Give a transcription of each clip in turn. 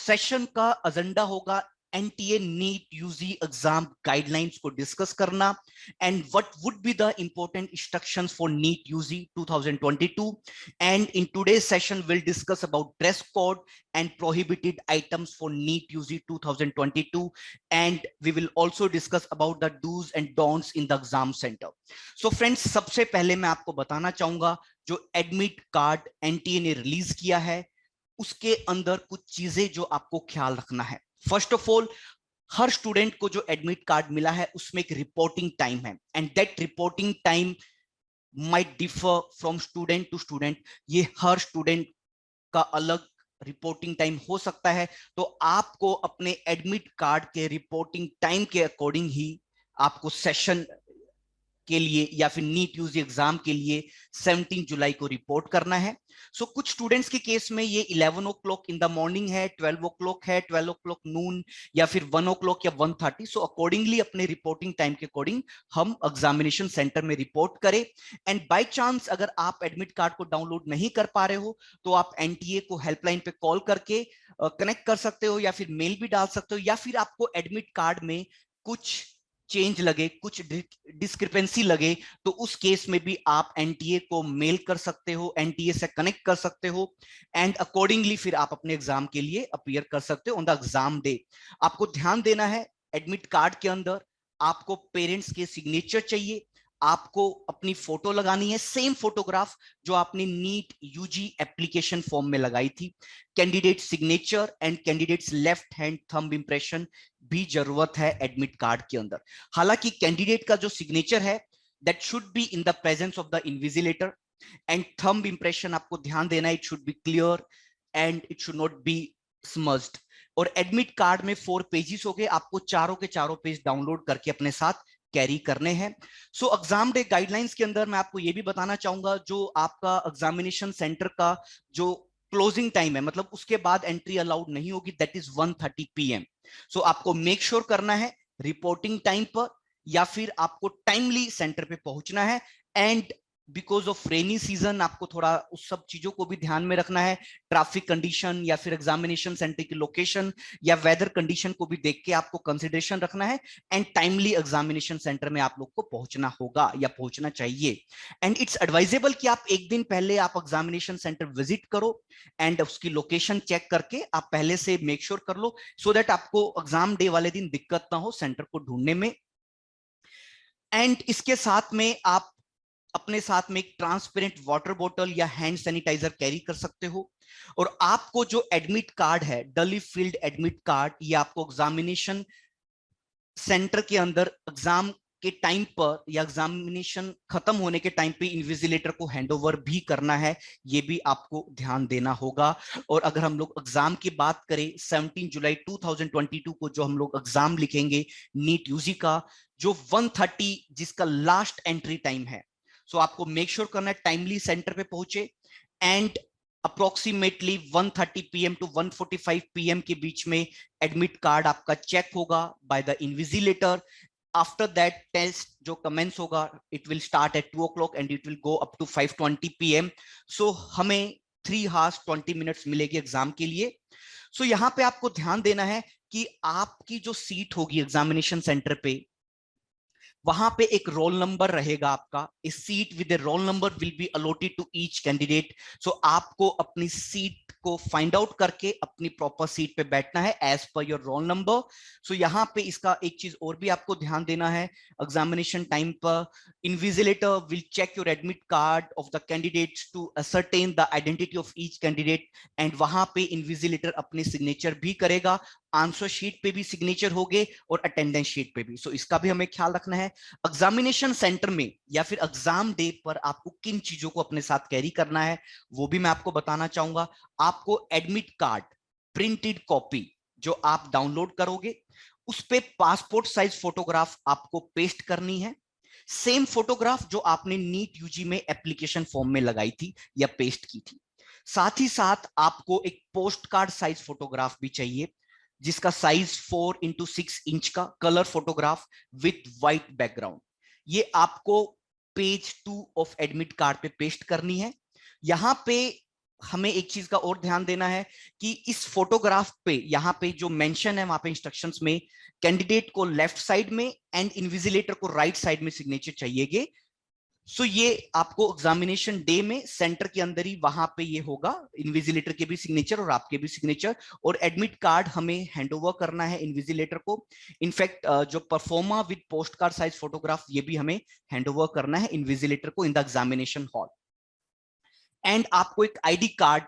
Session का agenda होगा NTA NEET UG exam guidelines को डिस्कस करना and what would be the important instructions for NEET UG 2022 and in today's session we'll discuss about dress code and prohibited items for NEET UG 2022 and we will also discuss about the do's and don'ts in the exam center. So friends, सबसे पहले मैं आपको बताना चाहूंगा जो admit card NTA ने release किया है उसके अंदर कुछ चीजें जो आपको ख्याल रखना है. First of all, her student को जो एडमिट कार्ड मिला है उसमें एक रिपोर्टिंग टाइम है and that reporting time might differ from student to student. ये हर स्टूडेंट का अलग रिपोर्टिंग टाइम हो सकता है, तो आपको अपने एडमिट कार्ड के रिपोर्टिंग टाइम के अकॉर्डिंग ही आपको सेशन के लिए या फिर नीट यूजी एग्जाम के लिए 17 जुलाई को रिपोर्ट करना है. सो कुछ स्टूडेंट्स के केस में ये 11 o'clock इन द मॉर्निंग है, 12 o'clock है, 12 o'clock नून या फिर 1 o'clock या 1:30. सो अकॉर्डिंगली अपने रिपोर्टिंग टाइम के अकॉर्डिंग हम एग्जामिनेशन सेंटर में रिपोर्ट करें. एंड बाय चांस अगर आप एडमिट कार्ड को डाउनलोड नहीं कर पा रहे हो तो आप एनटीए को हेल्पलाइन पे कॉल करके कनेक्ट कर सकते हो या फिर मेल भी डाल सकते हो, या फिर आपको एडमिट कार्ड में कुछ चेंज लगे, कुछ डिस्क्रिपेंसी लगे तो उस केस में भी आप एनटीए को मेल कर सकते हो, एनटीए से कनेक्ट कर सकते हो एंड अकॉर्डिंगली फिर आप अपने एग्जाम के लिए अपीयर कर सकते हो ऑन द एग्जाम डे. आपको ध्यान देना है एडमिट कार्ड के अंदर आपको पेरेंट्स के सिग्नेचर चाहिए, आपको अपनी फोटो लगानी है, सेम फोटोग्राफ जो आपने नीट यूजी एप्लीकेशन फॉर्म में लगाई थी. Candidate signature and candidates left hand thumb impression भी जरूरत है एडमिट कार्ड के अंदर. हालांकि कैंडिडेट का जो सिग्नेचर है that should be in the presence of the invigilator and thumb impression आपको ध्यान देना है, it should be clear and it should not be smudged. और एडमिट कार्ड में 4 पेजेस हो गए, आपको चारों के चारों पेज डाउनलोड करके अपने साथ कैरी करने हैं. सो एग्जाम डे गाइडलाइंस के अंदर मैं आपको यह भी बताना चाहूंगा जो आपका एग्जामिनेशन सेंटर का जो क्लोजिंग टाइम है, मतलब उसके बाद एंट्री अलाउड नहीं होगी, दैट इज 1:30 PM. सो आपको मेक श्योर करना है रिपोर्टिंग टाइम पर या फिर आपको टाइमली सेंटर पे पहुंचना है. And because of rainy season आपको थोड़ा उस सब चीजों को भी ध्यान में रखना है, ट्रैफिक कंडीशन या फिर एग्जामिनेशन सेंटर की लोकेशन या वेदर कंडीशन को भी देख के आपको कंसिडरेशन रखना है एंड टाइमली एग्जामिनेशन सेंटर में आप लोग को पहुंचना होगा या पहुंचना चाहिए. एंड इट्स एडवाइजेबल कि आप एक दिन पहले आप एग्जामिनेशन सेंटर विजिट करो एंड उसकी लोकेशन चेक करके आप पहले से मेक श्योर कर लो सो दैट आपको एग्जाम डे वाले दिन दिक्कत ना हो सेंटर को ढूंढने में. एंड इसके साथ में आप अपने साथ में एक ट्रांसपेरेंट वाटर बोतल या हैंड सैनिटाइजर कैरी कर सकते हो. और आपको जो एडमिट कार्ड है, डली फील्ड एडमिट कार्ड, ये आपको एग्जामिनेशन सेंटर के अंदर एग्जाम के टाइम पर या एग्जामिनेशन खत्म होने के टाइम पे इन्विजिलेटर को हैंडओवर भी करना है, ये भी आपको ध्यान देना होगा. और अगर हम लोग एग्जाम की बात करें 17 जुलाई 2022 को जो हम लोग एग्जाम लिखेंगे नीट यूजी का, जो 1:30 जिसका लास्ट एंट्री टाइम है, सो आपको मेक श्योर करना है टाइमली सेंटर पे पहुंचे and approximately 1:30 PM to 1:45 PM के बीच में एडमिट कार्ड आपका चेक होगा by the invigilator. After that test जो कमेंस होगा it will start at 2 o'clock and it will go up to 5:20 PM. So हमें 3 hours 20 minutes मिलेगी एग्जाम के लिए. सो यहाँ पे आपको ध्यान देना है कि आपकी जो सीट होगी एग्जामिनेशन सेंटर पे, वहां पे एक रोल नंबर रहेगा आपका. इस seat with roll number will be allotted to each candidate. So आपको अपनी सीट को फाइंड आउट करके अपनी प्रॉपर सीट पे बैठना है as per your roll number. सो यहाँ पे इसका एक चीज और भी आपको ध्यान देना है, एग्जामिनेशन टाइम पर invigilator will check your admit card of the candidates to ascertain the identity of each candidate and वहां पे इन्विजिलेटर अपने सिग्नेचर भी करेगा, आंसर शीट पे भी सिग्नेचर होंगे और अटेंडेंस शीट पे भी. सो इसका भी हमें ख्याल रखना है. एग्जामिनेशन सेंटर में या फिर एग्जाम डे पर आपको किन चीजों को अपने साथ कैरी करना है वो भी मैं आपको बताना चाहूंगा. आपको एडमिट कार्ड प्रिंटेड कॉपी जो आप डाउनलोड करोगे उस पे पासपोर्ट साइज फोटोग्राफ आपको पेस्ट करनी है, सेम फोटोग्राफ जो आपने नीट यूजी में एप्लीकेशन फॉर्म में लगाई थी या पेस्ट की थी. साथ ही साथ आपको एक पोस्ट कार्ड साइज फोटोग्राफ भी चाहिए जिसका साइज 4x6 इंच का colour photograph with white background. ये आपको पेज 2 ऑफ एडमिट कार्ड पे पेस्ट करनी है. यहां पे हमें एक चीज का और ध्यान देना है कि इस फोटोग्राफ पे यहाँ पे जो मेंशन है वहां पे इंस्ट्रक्शंस में कैंडिडेट को लेफ्ट साइड में एंड इन्विजिलेटर को राइट साइड में सिग्नेचर चाहिएगे। सो ये आपको एग्जामिनेशन डे में सेंटर के अंदर ही वहां पे ये होगा, इन्विजिलेटर के भी सिग्नेचर और आपके भी सिग्नेचर। और एडमिट कार्ड हमें हैंडओवर करना है इन्विजिलेटर को। इनफैक्ट जो proforma with post card size photograph ये भी हमें हैंडओवर करना है इन्विजिलेटर को in the examination hall. And आपको एक आईडी कार्ड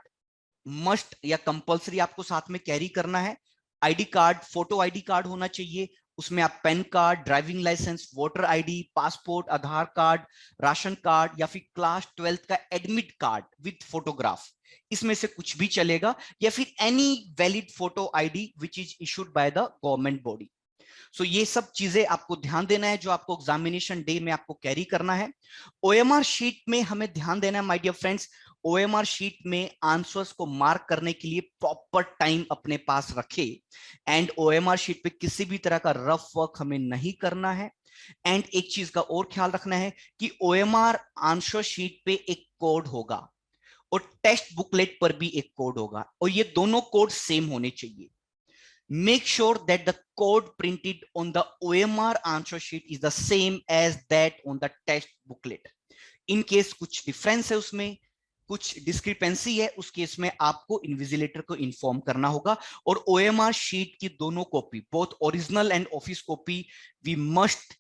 मस्ट या कंपलसरी आपको साथ में कैरी करना है। ID card photo ID card होना चाहिए, उसमें आप PAN card, driving licence, voter ID, passport, Aadhaar card, ration card या फिर क्लास 12th का एडमिट कार्ड विद फोटोग्राफ, इसमें से कुछ भी चलेगा, या फिर any valid photo ID which is issued by the government body. So ये सब चीजें आपको ध्यान देना है जो आपको एग्जामिनेशन डे में आपको कैरी करना है। ओएमआर शीट में हमें ध्यान देना है my dear friends, OMR sheet में आंसर्स को मार्क करने के लिए प्रॉपर टाइम अपने पास रखे। एंड ओएमआर शीट पे किसी भी तरह का रफ वर्क हमें नहीं करना है। एंड एक चीज का और ख्याल रखना है कि ओएमआर आंसर शीट पे एक कोड होगा और टेस्ट बुकलेट पर भी एक कोड होगा, और ये दोनों कोड सेम होने चाहिए। Make sure that the code printed on the OMR answer sheet is the same as that on the test booklet. In case कुछ डिफरेंस है उसमें, कुछ डिस्क्रिपेंसी है, उस केस में आपको इन्विजिलेटर को इन्फॉर्म करना होगा। और OMR शीट की दोनों copy, both original and office copy, we must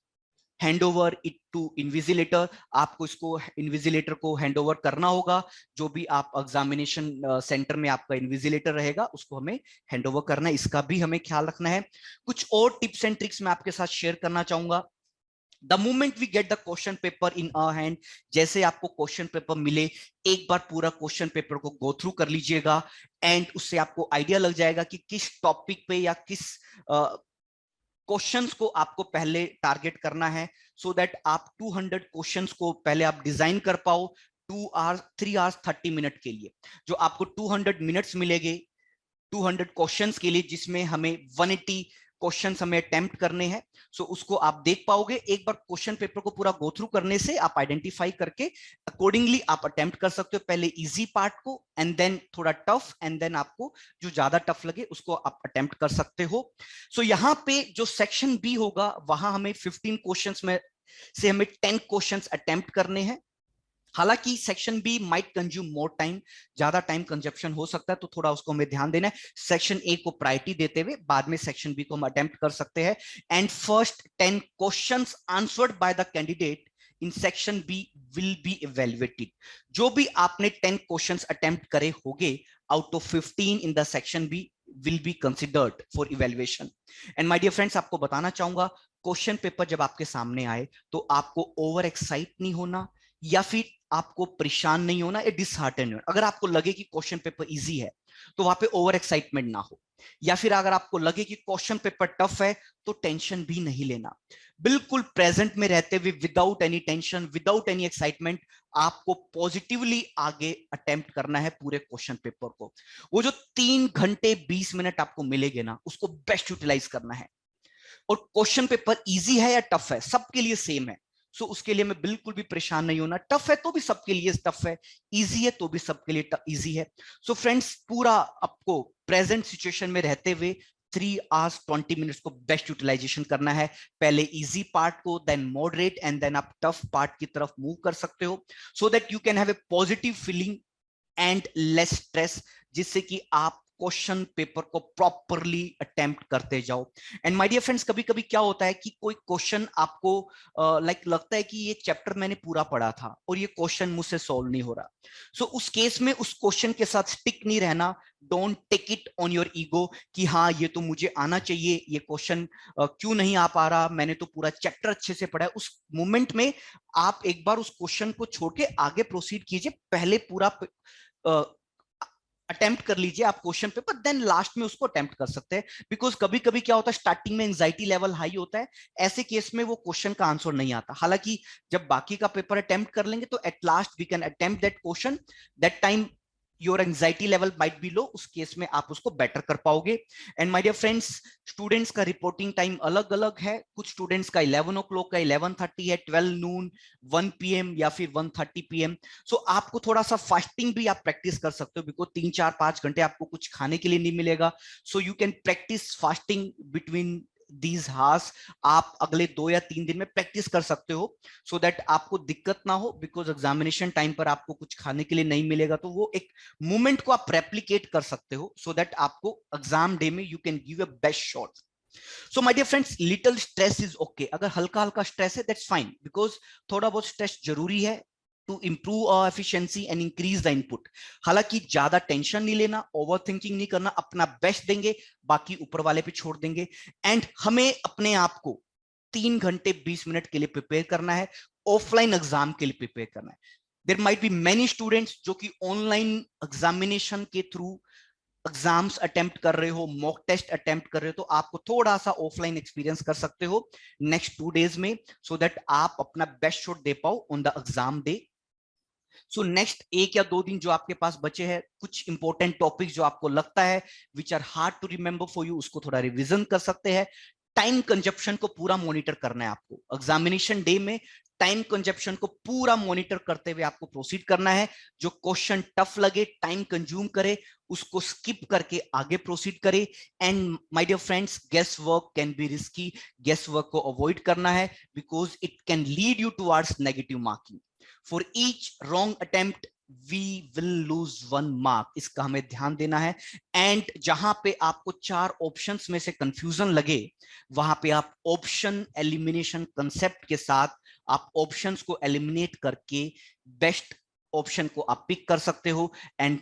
hand over it to invigilator. आपको इसको इन्विजिलेटर को हैंड ओवर करना होगा। जो भी आप एग्जामिनेशन सेंटर में आपका इन्विजिलेटर रहेगा उसको हमें हैंड ओवर करना है, इसका भी हमें ख्याल रखना है। कुछ और टिप्स एंड ट्रिक्स मैं आपके साथ शेयर करना चाहूंगा। The moment we get the question paper in a hand, जैसे आपको क्वेश्चन पेपर मिले, एक बार पूरा क्वेश्चन पेपर को गो थ्रू कर लीजिएगा। एंड उससे आपको आइडिया लग जाएगा कि किस टॉपिक पे या किस क्वेश्चंस को आपको पहले टारगेट करना है, सो दैट आप 200 क्वेश्चंस को पहले आप डिजाइन कर पाओ 3 आवर्स 30 मिनट के लिए। जो आपको 200 मिनट्स मिलेंगे 200 क्वेश्चंस के लिए, जिसमें हमें 180 क्वेश्चंस हमें अटेम्प्ट करने हैं। सो उसको आप देख पाओगे। एक बार क्वेश्चन पेपर को पूरा गो थ्रू करने से आप आइडेंटिफाई करके अकॉर्डिंगली आप अटेम्प्ट कर सकते हो, पहले इजी पार्ट को एंड देन थोड़ा टफ, एंड देन आपको जो ज्यादा टफ लगे उसको आप अटेम्प्ट कर सकते हो। सो यहाँ पे जो सेक्शन बी होगा वहां हमें 15 क्वेश्चंस में से हमें 10 क्वेश्चंस अटेम्प्ट करने हैं। हालांकि section B might consume more time, ज्यादा टाइम कंजप्शन हो सकता है, तो थोड़ा उसको हमें ध्यान देना है। सेक्शन ए को प्रायोरिटी देते हुए बाद में सेक्शन बी को हम अटेम्प्ट कर सकते हैं। And first 10 questions answered by the candidate in section B will be evaluated. जो भी आपने 10 क्वेश्चंस अटेम्प्ट करे होंगे out of 15 in the section B will be considered for evaluation. And my dear friends, आपको बताना चाहूंगा, क्वेश्चन पेपर जब आपके सामने आए तो आपको ओवर एक्साइट नहीं होना या फिर आपको परेशान नहीं होना, ये डिसहार्टन हो। अगर आपको लगे कि क्वेश्चन पेपर इजी है तो वहां पे ओवर एक्साइटमेंट ना हो, या फिर अगर आपको लगे कि क्वेश्चन पेपर टफ है तो टेंशन भी नहीं लेना। बिल्कुल प्रेजेंट में रहते हुए, without any tension, without any excitement, आपको पॉजिटिवली आगे अटेम्प्ट करना है पूरे क्वेश्चन पेपर को। वो जो 3 घंटे 20 मिनट आपको मिलेंगे ना, उसको बेस्ट यूटिलाइज करना है। और क्वेश्चन पेपर इजी है या टफ है, सबके लिए सेम है। सो उसके लिए मैं बिल्कुल भी परेशान नहीं होना। टफ है तो भी सबके लिए टफ है, इजी है तो भी सबके लिए इजी है। सो फ्रेंड्स, पूरा आपको प्रेजेंट सिचुएशन में रहते हुए 3 आवर्स 20 मिनट्स को बेस्ट यूटिलाइजेशन करना है। पहले इजी पार्ट को, देन मॉडरेट, एंड देन आप टफ पार्ट की तरफ मूव कर सकते हो, so that you can have a positive feeling and less stress, जिससे कि आप क्वेश्चन पेपर को प्रॉपरली अटेम्प्ट करते जाओ। एंड माय डियर फ्रेंड्स, कभी कभी क्या होता है कि कोई क्वेश्चन आपको लाइक लगता है कि ये चैप्टर मैंने पूरा पढ़ा था और ये क्वेश्चन मुझसे सॉल्व नहीं हो रहा। सो उस केस में उस क्वेश्चन के साथ स्टिक नहीं रहना। Don't take it on your ego कि हाँ ये तो मुझे आना चाहिए, ये क्वेश्चन क्यों नहीं आ पा रहा, मैंने तो पूरा चैप्टर अच्छे से पढ़ा है। उस मोमेंट में आप एक बार उस क्वेश्चन को छोड़ के आगे प्रोसीड कीजिए। पहले पूरा अटेम्प्ट कर लीजिए आप क्वेश्चन पेपर, देन लास्ट में उसको अटेम्प्ट कर सकते हैं। बिकॉज कभी कभी क्या होता है, स्टार्टिंग में एंजाइटी लेवल हाई होता है, ऐसे केस में वो क्वेश्चन का आंसर नहीं आता। हालांकि जब बाकी का पेपर अटेम्प्ट कर लेंगे तो at last we can attempt that question. That time your anxiety level might be low, उस केस में आप उसको बेटर कर पाओगे। And my dear friends, students का रिपोर्टिंग टाइम अलग अलग है। कुछ स्टूडेंट्स का 11 ओ क्लॉक का 11:30 है, 12 नून, 1 PM या फिर 1:30 PM। सो आपको थोड़ा सा फास्टिंग भी आप प्रैक्टिस कर सकते हो, बिकॉज 3 4 5 घंटे आपको कुछ खाने के लिए नहीं मिलेगा। So you can practice fasting between these hours. आप अगले 2 या 3 दिन में प्रैक्टिस कर सकते हो, सो दैट आपको दिक्कत ना हो, बिकॉज एग्जामिनेशन टाइम पर आपको कुछ खाने के लिए नहीं मिलेगा, तो वो एक मूवमेंट को आप रेप्लिकेट कर सकते हो, सो दैट आपको एग्जाम डे में you can give a best shot. So my dear friends, little stress is okay. अगर हल्का हल्का स्ट्रेस है दैट्स फाइन, बिकॉज थोड़ा बहुत स्ट्रेस जरूरी है to improve our efficiency and increase the input। हालांकि ज्यादा टेंशन नहीं लेना, ओवर थिंकिंग नहीं करना, अपना बेस्ट देंगे, बाकी ऊपर वाले पे छोड़ देंगे। एंड हमें अपने आप को 3 घंटे 20 मिनट के लिए प्रिपेयर करना है, ऑफलाइन एग्जाम के लिए प्रिपेयर करना है। There might be many students जो कि ऑनलाइन एग्जामिनेशन के थ्रू एग्जाम्स अटेम्प्ट कर रहे हो, मॉक टेस्ट अटेम्प्ट कर रहे हो, तो आपको थोड़ा सा ऑफलाइन एक्सपीरियंस कर सकते हो नेक्स्ट 2 डेज में, सो दैट आप अपना बेस्ट शॉट दे पाओ on the exam day. So next 1 या 2 दिन जो आपके पास बचे हैं, कुछ इंपॉर्टेंट टॉपिक जो आपको लगता है which are hard to remember for you, उसको थोड़ा रिवीजन कर सकते हैं। टाइम कंजप्शन को पूरा मॉनिटर करना है आपको एग्जामिनेशन डे में। टाइम कंजप्शन को पूरा मॉनिटर करते हुए आपको प्रोसीड करना है। जो क्वेश्चन टफ लगे, टाइम कंज्यूम करे, उसको स्किप करके आगे प्रोसीड करे। And my dear friends, guess work can be risky. Guess work को अवॉइड करना है, because it can lead you towards negative marking. For each wrong attempt we will lose 1 mark, इसका हमें ध्यान देना है। एंड जहां पे आपको 4 ऑप्शंस में से कंफ्यूजन लगे, वहां पे आप ऑप्शन एलिमिनेशन कंसेप्ट के साथ आप ऑप्शंस को एलिमिनेट करके बेस्ट ऑप्शन को आप पिक कर सकते हो। एंड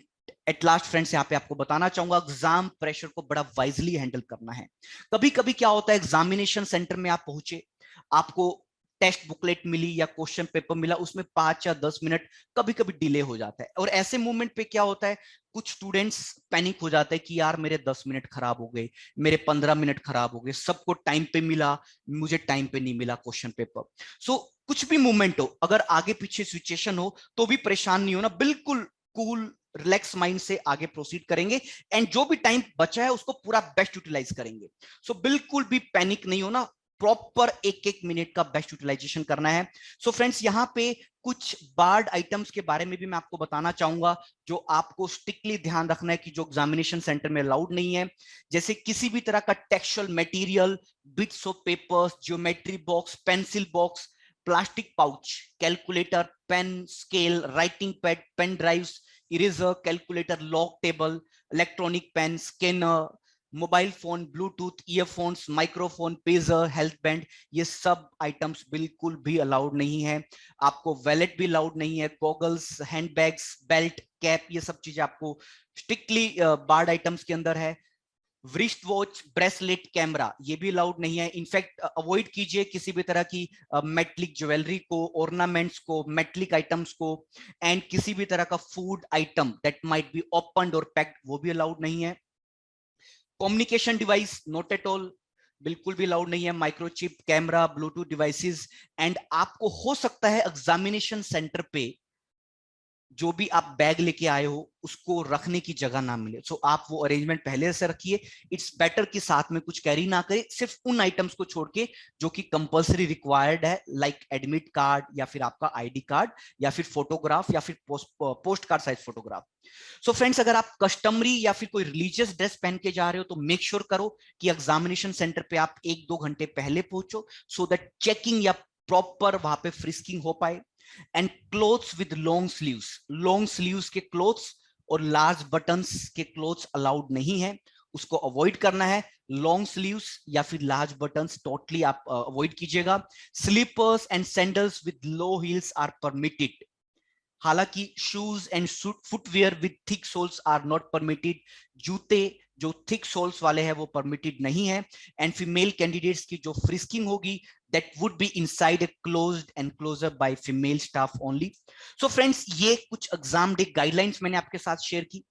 एट लास्ट फ्रेंड्स, यहाँ पे आपको बताना चाहूंगा, एग्जाम प्रेशर को बड़ा वाइजली हैंडल करना है। कभी कभी क्या होता है, एग्जामिनेशन सेंटर में आप पहुंचे, आपको टेस्ट बुकलेट मिली या क्वेश्चन पेपर मिला, उसमें 5 या 10 मिनट कभी कभी डिले हो जाता है। और ऐसे मोमेंट पे क्या होता है, कुछ स्टूडेंट्स पैनिक हो जाते हैं कि यार मेरे 10 मिनट खराब हो गए, मेरे 15 मिनट खराब हो गए, सबको टाइम पे मिला, मुझे टाइम पे नहीं मिला क्वेश्चन पेपर। सो कुछ भी मूवमेंट हो, अगर आगे पीछे सिचुएशन हो, तो भी परेशान नहीं होना, बिल्कुल कूल रिलैक्स माइंड से आगे प्रोसीड करेंगे। एंड जो भी टाइम बचा है उसको पूरा बेस्ट यूटिलाइज करेंगे। सो बिल्कुल भी पैनिक नहीं होना, प्रॉपर एक एक मिनट का बेस्ट यूटिलाइजेशन करना है। सो फ्रेंड्स, यहां पे कुछ बार्ड आइटम्स के बारे में भी मैं आपको बताना चाहूंगा, जो आपको स्ट्रिक्टली ध्यान रखना है कि जो एग्जामिनेशन सेंटर में अलाउड नहीं है। जैसे किसी भी तरह का textual material, bits of papers, geometry box, pencil box, plastic pouch, calculator, pen, scale, writing pad, pen drives, eraser, calculator, log table, electronic pen, scanner, mobile phone, Bluetooth, earphones, microphone, pager, health band, ये सब items बिल्कुल भी allowed नहीं है। आपको wallet भी allowed नहीं है, गॉगल्स, हैंडबैग्स, बेल्ट, कैप, ये सब चीजें आपको स्ट्रिक्टली बार्ड आइटम्स के अंदर है। व्रिस्ट वॉच, ब्रेसलेट, कैमरा, ये भी अलाउड नहीं है। इनफैक्ट अवॉइड कीजिए किसी भी तरह की मेटलिक ज्वेलरी को, ऑर्नामेंट्स को, मेटलिक आइटम्स को। एंड किसी भी तरह का food item that might be opened और पैक्ड, वो भी अलाउड नहीं है। Communication device, not at all, बिल्कुल भी अलाउड नहीं है। Microchip, camera, Bluetooth devices. And आपको हो सकता है एग्जामिनेशन सेंटर पे जो भी आप बैग लेके आए हो उसको रखने की जगह ना मिले, सो आप वो अरेंजमेंट पहले से रखिए। इट्स बेटर कि साथ में कुछ कैरी ना करें, सिर्फ उन आइटम्स को छोड़ के जो कि कंपलसरी रिक्वायर्ड है, लाइक एडमिट कार्ड या फिर आपका आईडी कार्ड या फिर फोटोग्राफ या फिर post card size photograph. So friends, अगर आप कस्टमरी या फिर कोई रिलीजियस ड्रेस पहन के जा रहे हो, तो मेक श्योर करो कि एग्जामिनेशन सेंटर पे आप 1-2 घंटे पहले पहुंचो, सो दैट चेकिंग या प्रॉपर वहां पे फ्रिस्किंग हो पाए। And clothes with long sleeves के क्लोथ्स और लार्ज बटन्स के क्लोथ्स अलाउड नहीं है, उसको अवॉइड करना है। लॉन्ग स्लीव्स या फिर लार्ज बटन्स टोटली आप अवॉइड कीजिएगा। Slippers and sandals with low heels are permitted, हालांकि shoes and footwear with thick soles are not permitted, जूते जो थिक सोल्स वाले हैं वो परमिटेड नहीं है। एंड फीमेल कैंडिडेट्स की जो फ्रिस्किंग होगी that would be inside a closed enclosure by female staff only. So friends, ये कुछ एग्जाम डे गाइडलाइंस मैंने आपके साथ शेयर की।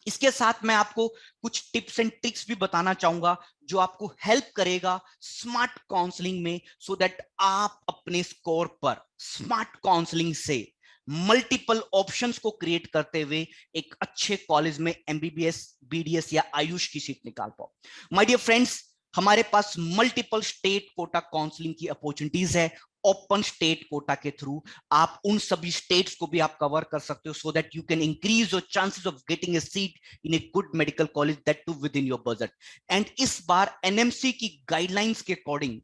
इसके साथ मैं आपको कुछ टिप्स एंड ट्रिक्स भी बताना चाहूंगा जो आपको हेल्प करेगा स्मार्ट काउंसलिंग में, सो दैट आप अपने स्कोर पर स्मार्ट काउंसलिंग से मल्टीपल ऑप्शंस को क्रिएट करते हुए एक अच्छे कॉलेज में एमबीबीएस, बीडीएस या आयुष की सीट निकाल पाओ। माय डियर फ्रेंड्स, हमारे पास मल्टीपल स्टेट कोटा काउंसलिंग की अपॉर्चुनिटीज है। ओपन स्टेट कोटा के थ्रू आप उन सभी स्टेट्स को भी आप कवर कर सकते हो, so that you can increase your chances of getting a seat in a good medical college, that too within your budget. And इस बार एनएमसी की गाइडलाइंस के अकॉर्डिंग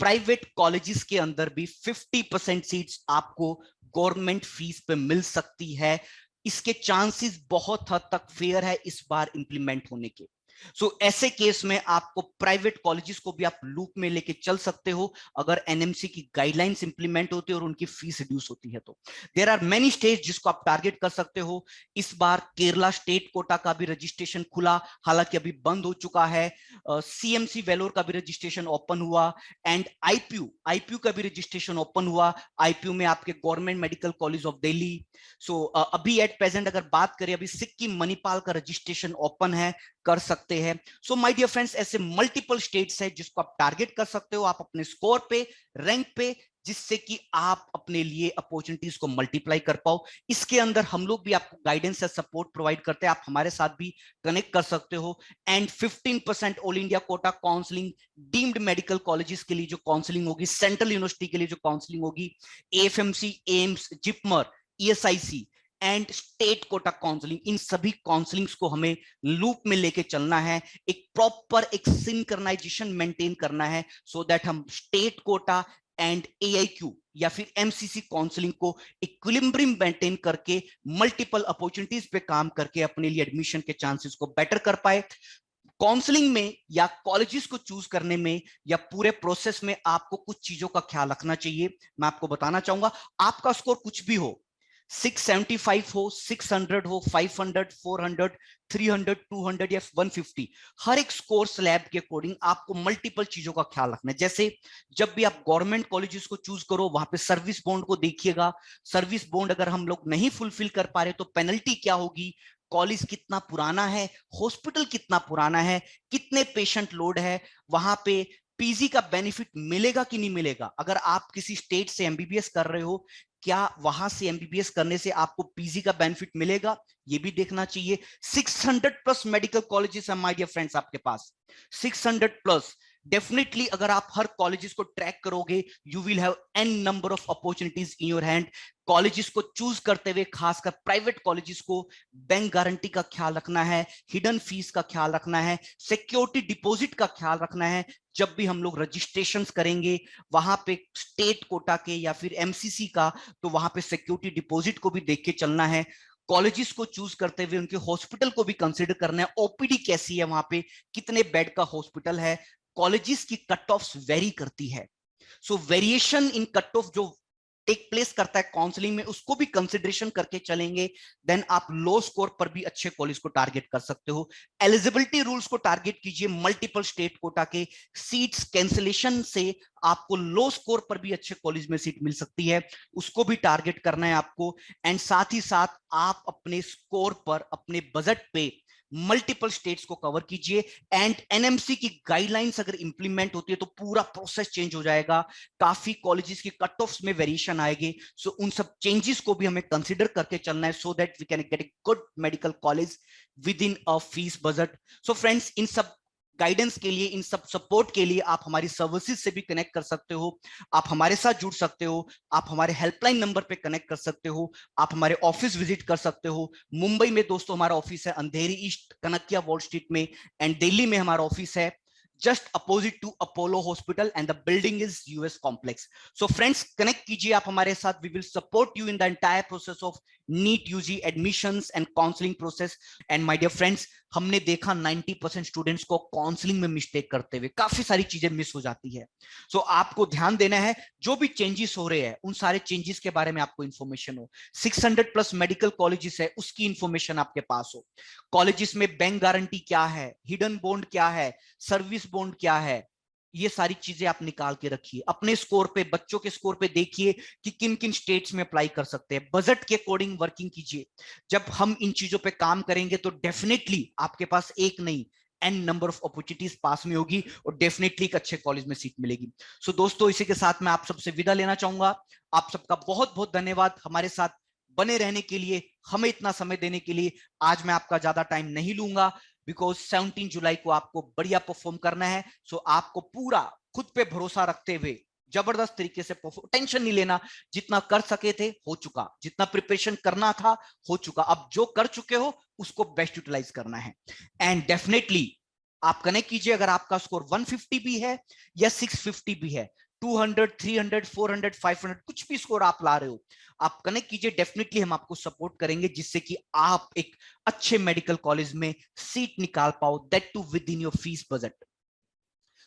प्राइवेट कॉलेजेस के अंदर भी 50% सीट्स आपको गवर्नमेंट फीस पे मिल सकती है। इसके चांसेस बहुत हद तक फेयर है इस बार इंप्लीमेंट होने के। सो ऐसे केस में आपको प्राइवेट कॉलेजेस को भी आप लूप में लेके चल सकते हो अगर एनएमसी की गाइडलाइंस इंप्लीमेंट होती है और उनकी फीस रिड्यूस होती है तो। देयर आर मेनी स्टेट्स जिसको आप टारगेट कर सकते हो। इस बार केरला स्टेट कोटा का भी रजिस्ट्रेशन खुला, हालांकि अभी बंद हो चुका है। सीएमसी वेलोर का भी रजिस्ट्रेशन ओपन हुआ एंड आईपीयू का भी रजिस्ट्रेशन ओपन हुआ। आईपीयू में आपके government medical college of Delhi. So अभी एट प्रेजेंट अगर बात करें, अभी सिक्किम मणिपाल का रजिस्ट्रेशन ओपन है, कर सकते हैं। सो माय डियर फ्रेंड्स, ऐसे मल्टीपल स्टेट्स है जिसको आप टारगेट कर सकते हो आप अपने स्कोर पे, रैंक पे, जिससे कि आप अपने लिए अपॉर्चुनिटीज को मल्टीप्लाई कर पाओ। इसके अंदर हम लोग भी आपको गाइडेंस या सपोर्ट प्रोवाइड करते हैं, आप हमारे साथ भी कनेक्ट कर सकते हो। And 15% all India quota counselling deemed medical colleges के लिए जो काउंसलिंग होगी, सेंट्रल यूनिवर्सिटी के लिए जो काउंसलिंग होगी, AFMC, AIIMS, JIPMER, ESIC and state quota counselling, इन सभी काउंसलिंग्स को हमें लूप में लेके चलना है। एक प्रॉपर एक सिंक्रनाइजेशन मेंटेन करना है, सो दैट हम स्टेट कोटा एंड एआईक्यू या फिर एमसीसी काउंसलिंग को इक्विलिब्रियम मेंटेन करके मल्टीपल अपॉर्चुनिटीज पे काम करके अपने लिए एडमिशन के चांसेस को बेटर कर पाए। काउंसलिंग में या कॉलेजेस को चूज करने में या पूरे प्रोसेस में आपको कुछ चीजों का ख्याल रखना चाहिए। मैं आपको बताना चाहूंगा, आपका स्कोर कुछ भी हो, 675 हो, 600 हो, 500, 400, 300, 200 या 150, हर एक स्कोर स्लैब के अकॉर्डिंग आपको मल्टीपल चीजों का ख्याल रखना है। जैसे जब भी आप गवर्नमेंट कॉलेजेस को चूज करो, वहां पे सर्विस बॉन्ड को देखिएगा। सर्विस बॉन्ड अगर हम लोग नहीं फुलफिल कर पा रहे तो पेनल्टी क्या होगी, कॉलेज कितना पुराना है, हॉस्पिटल कितना पुराना है, कितने पेशेंट लोड है, वहां पे पीजी का बेनिफिट मिलेगा कि नहीं मिलेगा। अगर आप किसी स्टेट से एमबीबीएस कर रहे हो, क्या वहां से एमबीबीएस करने से आपको पीजी का बेनिफिट मिलेगा, ये भी देखना चाहिए। 600 प्लस मेडिकल कॉलेजेस है माय डियर फ्रेंड्स आपके पास, 600 प्लस। डेफिनेटली अगर आप हर कॉलेजेस को ट्रैक करोगे, you will have an number of opportunities in your hand. Colleges को चूज करते हुए खासकर प्राइवेट कॉलेजेस को बैंक गारंटी का ख्याल रखना है, हिडन फीस का ख्याल रखना है, सिक्योरिटी डिपॉजिट का ख्याल रखना है। जब भी हम लोग रजिस्ट्रेशन करेंगे वहां पे स्टेट कोटा के या फिर एमसीसी का, तो वहां पे सिक्योरिटी डिपॉजिट को भी देख के चलना है। कॉलेजेस को चूज करते हुए उनके हॉस्पिटल को भी कंसिडर करना है, ओपीडी कैसी है वहां पे, कितने बेड का हॉस्पिटल है। कॉलेजेस की कट ऑफ वेरी करती है, सो वेरिएशन इन कट ऑफ जो टेक प्लेस करता है काउंसलिंग में, उसको भी कंसिडरेशन करके चलेंगे, देन आप लो स्कोर पर भी अच्छे कॉलेज को टारगेट कर सकते हो। एलिजिबिलिटी रूल्स को टारगेट कीजिए, मल्टीपल स्टेट कोटा के सीट्स कैंसिलेशन से आपको लो स्कोर पर भी अच्छे कॉलेज में सीट मिल सकती है, उसको भी टारगेट करना है आपको। एंड साथ ही साथ आप अपने स्कोर पर, अपने बजट पे मल्टीपल स्टेट्स को कवर कीजिए। एंड एनएमसी की गाइडलाइंस अगर इंप्लीमेंट होती है तो पूरा प्रोसेस चेंज हो जाएगा, काफी कॉलेजेस की कट ऑफ्स में वेरिएशन आएगी। सो उन सब चेंजेस को भी हमें कंसीडर करके चलना है, so that we can get a good medical college within a fees budget. So friends, इन सब गाइडेंस के लिए, इन सब सपोर्ट के लिए आप हमारी सर्विसेज से भी कनेक्ट कर सकते हो, आप हमारे साथ जुड़ सकते हो, आप हमारे हेल्पलाइन नंबर पे कनेक्ट कर सकते हो, आप हमारे ऑफिस विजिट कर सकते हो। मुंबई में दोस्तों हमारा ऑफिस है अंधेरी ईस्ट कनकिया वॉल स्ट्रीट में, एंड दिल्ली में हमारा ऑफिस है just opposite to Apollo Hospital and the building is US Complex. So friends, connect कीजिए आप हमारे साथ, we will support you in the entire process of NEET UG admissions and counseling process. And my dear friends, हमने देखा 90% students को counselling में mistake करते हुए, काफी सारी चीजें मिस हो जाती है। सो आपको ध्यान देना है, जो भी चेंजेस हो रहे हैं उन सारे चेंजेस के बारे में आपको इंफॉर्मेशन हो, 600 प्लस मेडिकल कॉलेजेस है उसकी इंफॉर्मेशन आपके पास हो, कॉलेजेस में बैंक गारंटी क्या है, हिडन बॉन्ड क्या है, सर्विस बॉन्ड क्या है, ये सारी चीजें आप निकाल के रखिए। अपने स्कोर पे, बच्चों के स्कोर पे देखिए कि किन किन स्टेट्स में अप्लाई कर सकते हैं, बजट के अकॉर्डिंग वर्किंग कीजिए। जब हम इन चीजों पे काम करेंगे तो डेफिनेटली आपके पास एक नहीं, एन नंबर ऑफ अपॉर्चुनिटीज पास में होगी और डेफिनेटली एक अच्छे कॉलेज में सीट मिलेगी। सो दोस्तों, इसी के साथ मैं आप सबसे विदा लेना चाहूंगा। आप सबका बहुत बहुत धन्यवाद हमारे साथ बने रहने के लिए, हमें इतना समय देने के लिए। आज मैं आपका ज्यादा टाइम नहीं लूंगा, बिकॉज 17 जुलाई को आपको बढ़िया परफॉर्म करना है। सो आपको पूरा खुद पे भरोसा रखते हुए जबरदस्त तरीके से टेंशन नहीं लेना। जितना कर सके थे हो चुका, जितना प्रिपरेशन करना था हो चुका, अब जो कर चुके हो उसको बेस्ट यूटिलाइज करना है। एंड डेफिनेटली आप कनेक्ट कीजिए, अगर आपका स्कोर 150 भी है या 650 भी है, 200, 300, 400, 500, कुछ भी स्कोर आप ला रहे हो, आप कनेक्ट कीजिए। डेफिनेटली हम आपको सपोर्ट करेंगे जिससे कि आप एक अच्छे मेडिकल कॉलेज में सीट निकाल पाओ, that too within your fees budget.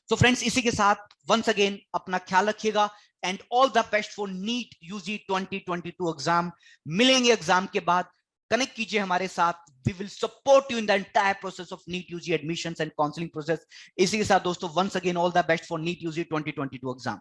तो फ्रेंड्स, इसी के साथ वंस अगेन अपना ख्याल रखिएगा and all the best for NEET UG 2022 exam. मिलेंगे एग्जाम के बाद, कनेक्ट कीजिए हमारे साथ। We will support you in the entire process of NEET UG admissions and counselling process. इसी के साथ दोस्तों, once again all the best for NEET UG 2022 exam.